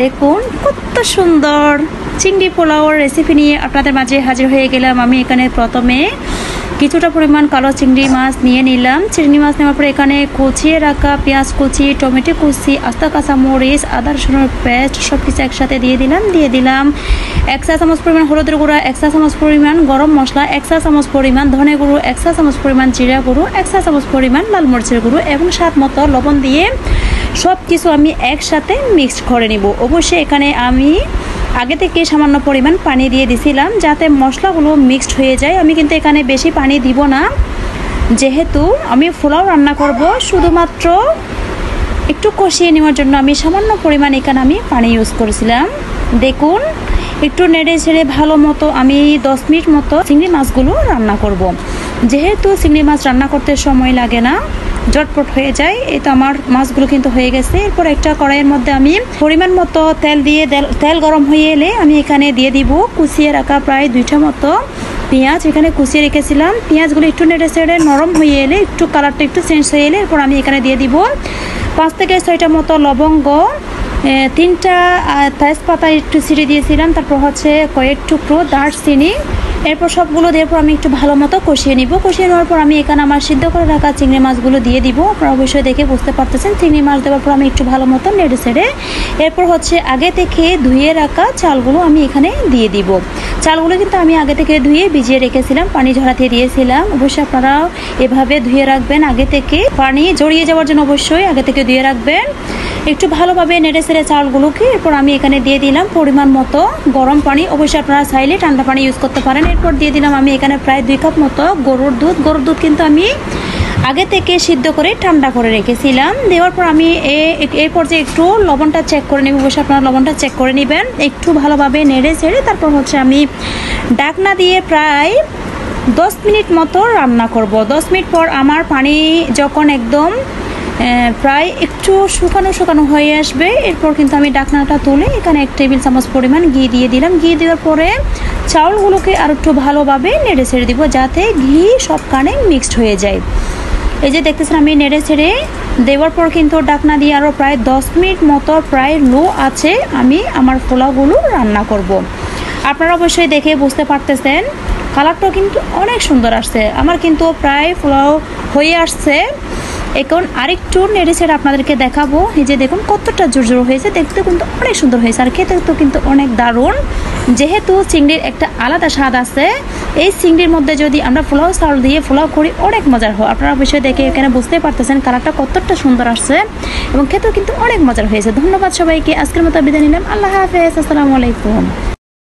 দেখুন কত সুন্দর চিংড়ি পোলাওর রেসিপি নিয়ে আপনাদের মাঝে হাজির হয়ে গেলাম। আমি এখানে প্রথমে কিছুটা পরিমাণ কালো চিংড়ি মাছ নিয়ে নিলাম। চিংড়ি মাছ নেওয়ার পরে এখানে কুচিয়ে রাখা পেঁয়াজ কুচি, টমেটো কুচি, আস্তা কাঁচামরিচ, আদা রসুনের পেস্ট সব কিছু একসাথে দিয়ে দিলাম 1 চা চামচ পরিমাণ হলুদের গুঁড়া, 1 চা চামচ পরিমাণ গরম মশলা, 1 চা চামচ পরিমাণ ধনে গুঁড়ো, 1 চা চামচ পরিমাণ জিরা গুঁড়ো, 1 চা চামচ পরিমাণ লাল মরিচের গুঁড়ো এবং স্বাদ মতো লবণ দিয়ে সব কিছু আমি একসাথে মিক্সড করে নিব। অবশ্যই এখানে আমি আগে থেকে সামান্য পরিমাণ পানি দিয়ে দিছিলাম যাতে মশলাগুলো মিক্সড হয়ে যায়। আমি কিন্তু এখানে বেশি পানি দিব না, যেহেতু আমি পোলাও রান্না করব শুধুমাত্র একটু কষিয়ে নেওয়ার জন্য আমি সামান্য পরিমাণ এখানে আমি পানি ইউজ করেছিলাম। দেখুন একটু নেড়ে ছেড়ে ভালো মতো আমি 10 মিনিট মতো চিংড়ি মাছগুলো রান্না করব। যেহেতু চিংড়ি মাছ রান্না করতে সময় লাগে না, ঝটপট হয়ে যায়। এই তো আমার মাছগুলো কিন্তু হয়ে গেছে। এরপর একটা কড়াইয়ের মধ্যে আমি পরিমাণ মতো তেল দিয়ে তেল গরম হয়ে এলে আমি এখানে দিয়ে দিব কুচিয়ে রাখা প্রায় 2টা মতো পেঁয়াজ এখানে কুচিয়ে রেখেছিলাম। পেঁয়াজগুলো একটু নেড়ে ছেড়ে নরম হয়ে এলে, একটু কালারটা একটু চেঞ্জ হয়ে এলে এরপর আমি এখানে দিয়ে দিব 5 থেকে 6টা মতো লবঙ্গ, 3টা তেজপাতা একটু ছিঁড়ে দিয়েছিলাম, তারপর হচ্ছে কয়েক টুকরো দারচিনি। এরপর সবগুলো দেওয়ার পর আমি একটু ভালো মতো কষিয়ে নিব। কষিয়ে নেওয়ার পর আমি এখানে আমার সিদ্ধ করে রাখা চিংড়ি মাছগুলো দিয়ে দিব। আপনারা অবশ্যই দেখে বুঝতে পারতেছেন। চিংড়ি মাছ দেওয়ার পর আমি একটু ভালো মতো নেড়ে ছেড়ে এরপর হচ্ছে আগে থেকে ধুয়ে রাখা চালগুলো আমি এখানে দিয়ে দিব। চালগুলো কিন্তু আমি আগে থেকে ধুয়ে ভিজিয়ে রেখেছিলাম, পানি ঝরাতে দিয়েছিলাম। অবশ্যই আপনারাও এভাবে ধুয়ে রাখবেন, আগে থেকে পানি জড়িয়ে যাওয়ার জন্য অবশ্যই আগে থেকে ধুয়ে রাখবেন। একটু ভালোভাবে নেড়ে ছেড়ে চালগুলোকে এরপর আমি এখানে দিয়ে দিলাম পরিমাণ মতো গরম পানি। অবশ্যই আপনারা চাইলে ঠান্ডা পানি ইউজ করতে পারেন। এরপর দিয়ে দিলাম আমি এখানে প্রায় 2 কাপ মতো গরুর দুধ কিন্তু আমি আগে থেকে সিদ্ধ করে ঠান্ডা করে রেখেছিলাম। দেওয়ার পর আমি এই পর্যায়ে একটু লবণটা চেক করে নেব। অবশ্যই আপনারা লবণটা চেক করে নেবেন। একটু ভালোভাবে নেড়ে ছেড়ে তারপর হচ্ছে আমি ঢাকনা দিয়ে প্রায় 10 মিনিট মতো রান্না করব। 10 মিনিট পর আমার পানি যখন একদম প্রায় একটু শুকানো হয়ে আসবে, এরপর কিন্তু আমি ঢাকনাটা তুলে এখানে 1 টেবিল চামচ পরিমাণ ঘি দিয়ে দিলাম। ঘি দেওয়ার পরে চাউলগুলোকে আর একটু ভালোভাবে নেড়ে ছেড়ে দিব যাতে ঘি সবখানে মিক্সড হয়ে যায়। এই যে দেখতেছেন আমি নেড়ে ছেড়ে দেওয়ার পর কিন্তু ঢাকনা দিয়ে আরও প্রায় 10 মিনিট মতো প্রায় লো আছে আমি আমার পোলাওগুলো রান্না করব। আপনারা অবশ্যই দেখে বুঝতে পারতেছেন কালারটাও কিন্তু অনেক সুন্দর আসছে। আমার কিন্তু প্রায় পোলাও হয়ে আসছে। এখন আরেকটু নেড়ে ছেড়ে আপনাদেরকে দেখাবো। এই যে দেখুন কতটা জোর হয়েছে, দেখতে কিন্তু অনেক সুন্দর হয়েছে আর খেতে তো কিন্তু অনেক দারুণ। যেহেতু চিংড়ির একটা আলাদা স্বাদ আছে, এই চিংড়ির মধ্যে যদি আমরা পোলাও চাল দিয়ে পোলাও করি অনেক মজার হয়। আপনারা অবশ্যই দেখে এখানে বুঝতে পারতেছেন কালারটা কতটা সুন্দর আসছে এবং খেতেও কিন্তু অনেক মজার হয়েছে। ধন্যবাদ সবাইকে। আজকের মতো বিদায় নিলাম। আল্লাহ হাফেজ। আসসালামু আলাইকুম।